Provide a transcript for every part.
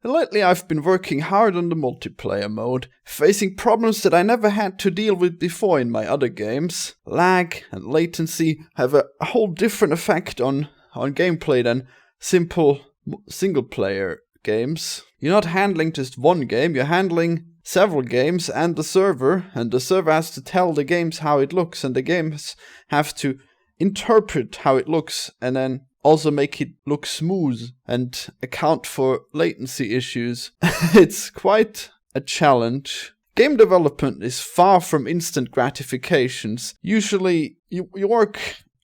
Lately I've been working hard on the multiplayer mode, facing problems that I never had to deal with before in my other games. Lag and latency have a whole different effect on gameplay than simple single-player games. You're not handling just one game, you're handling several games and the server has to tell the games how it looks, and the games have to interpret how it looks and then also make it look smooth and account for latency issues. It's quite a challenge. Game development is far from instant gratifications. Usually you work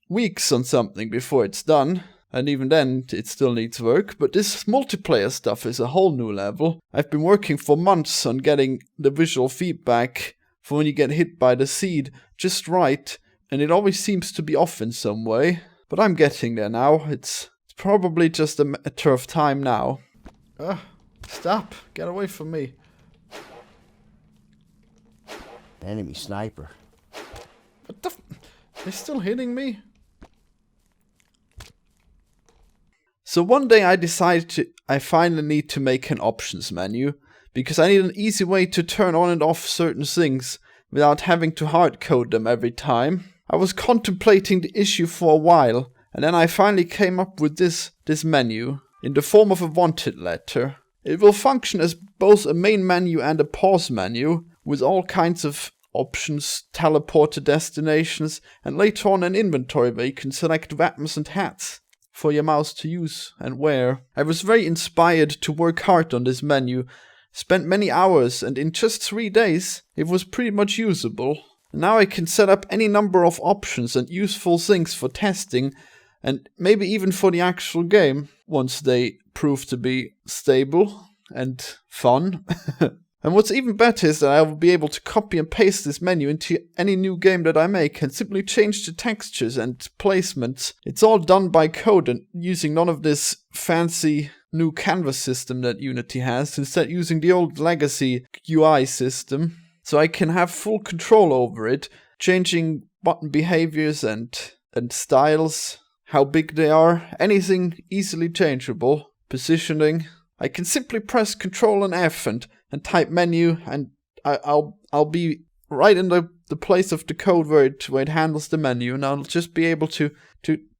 weeks on something before it's done, and even then it still needs work, but this multiplayer stuff is a whole new level. I've been working for months on getting the visual feedback for when you get hit by the seed just right, and it always seems to be off in some way. But I'm getting there now. It's probably just a matter of time now. Stop. Get away from me. Enemy sniper. What the they're still hitting me? So one day I decided I finally need to make an options menu, because I need an easy way to turn on and off certain things without having to hard code them every time. I was contemplating the issue for a while, and then I finally came up with this menu in the form of a wanted letter. It will function as both a main menu and a pause menu, with all kinds of options, teleport to destinations, and later on an inventory where you can select weapons and hats for your mouse to use and wear. I was very inspired to work hard on this menu, spent many hours, and in just 3 days it was pretty much usable. Now I can set up any number of options and useful things for testing, and maybe even for the actual game, once they prove to be stable and fun. And what's even better is that I will be able to copy and paste this menu into any new game that I make and simply change the textures and placements. It's all done by code and using none of this fancy new canvas system that Unity has, instead using the old legacy UI system. So I can have full control over it, changing button behaviors and styles, how big they are, anything easily changeable, positioning. I can simply press Ctrl and F and type menu, and I'll be right in the place of the code where it handles the menu, and I'll just be able to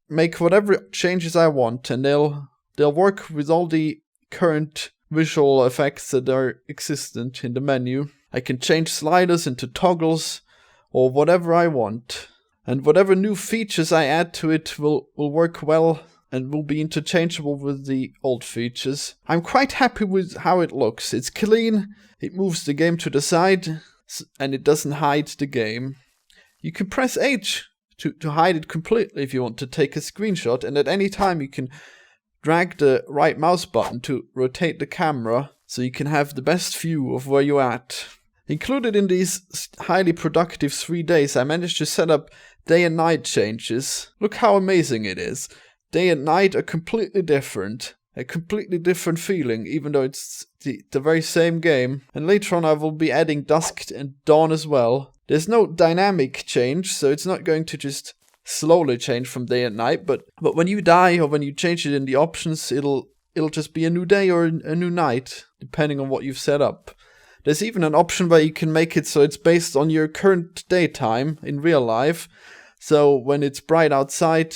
make whatever changes I want, and they'll work with all the current visual effects that are existent in the menu. I can change sliders into toggles or whatever I want. And whatever new features I add to it will work well and will be interchangeable with the old features. I'm quite happy with how it looks. It's clean, it moves the game to the side, and it doesn't hide the game. You can press H to hide it completely if you want to take a screenshot, and at any time you can drag the right mouse button to rotate the camera so you can have the best view of where you're at. Included in these highly productive 3 days, I managed to set up day and night changes. Look how amazing it is. Day and night are completely different. A completely different feeling, even though it's the very same game. And later on I will be adding dusk and dawn as well. There's no dynamic change, so it's not going to just slowly change from day and night, but when you die or when you change it in the options, it'll just be a new day or a new night, depending on what you've set up. There's even an option where you can make it so it's based on your current daytime in real life. So when it's bright outside,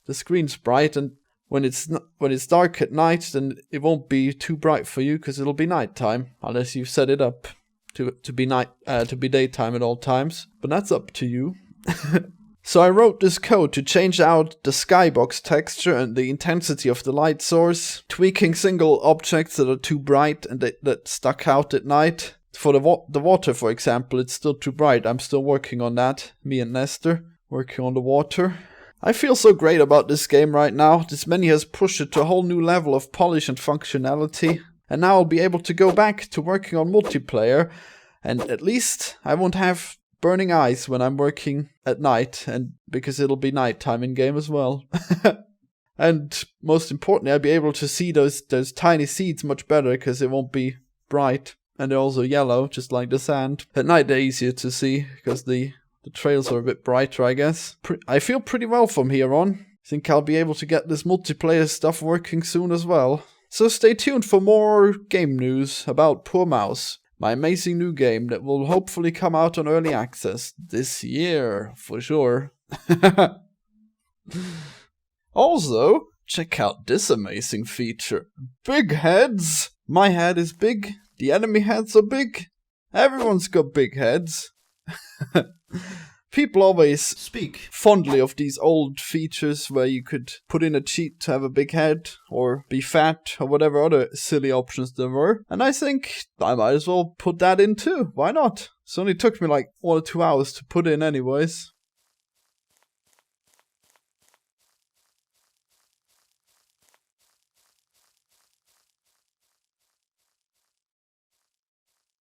the screen's bright, and when it's dark at night, then it won't be too bright for you because it'll be nighttime, unless you set it up to be daytime at all times. But that's up to you. So I wrote this code to change out the skybox texture and the intensity of the light source, tweaking single objects that are too bright and that stuck out at night. For the water, for example, it's still too bright. I'm still working on that. Me and Nestor working on the water. I feel so great about this game right now. This menu has pushed it to a whole new level of polish and functionality. And now I'll be able to go back to working on multiplayer. And at least I won't have burning eyes when I'm working at night, and because it'll be nighttime in game as well. And most importantly, I'll be able to see those tiny seeds much better because it won't be bright, and they're also yellow, just like the sand. At night they're easier to see because the trails are a bit brighter, I guess. I feel pretty well from here on. I think I'll be able to get this multiplayer stuff working soon as well. So stay tuned for more game news about Poor Mouse, my amazing new game that will hopefully come out on early access this year, for sure. Also, check out this amazing feature. Big heads! My head is big, the enemy heads are big, everyone's got big heads. People always speak fondly of these old features where you could put in a cheat to have a big head, or be fat, or whatever other silly options there were. And I think I might as well put that in too. Why not? It only took me like 1 or 2 hours to put in anyways.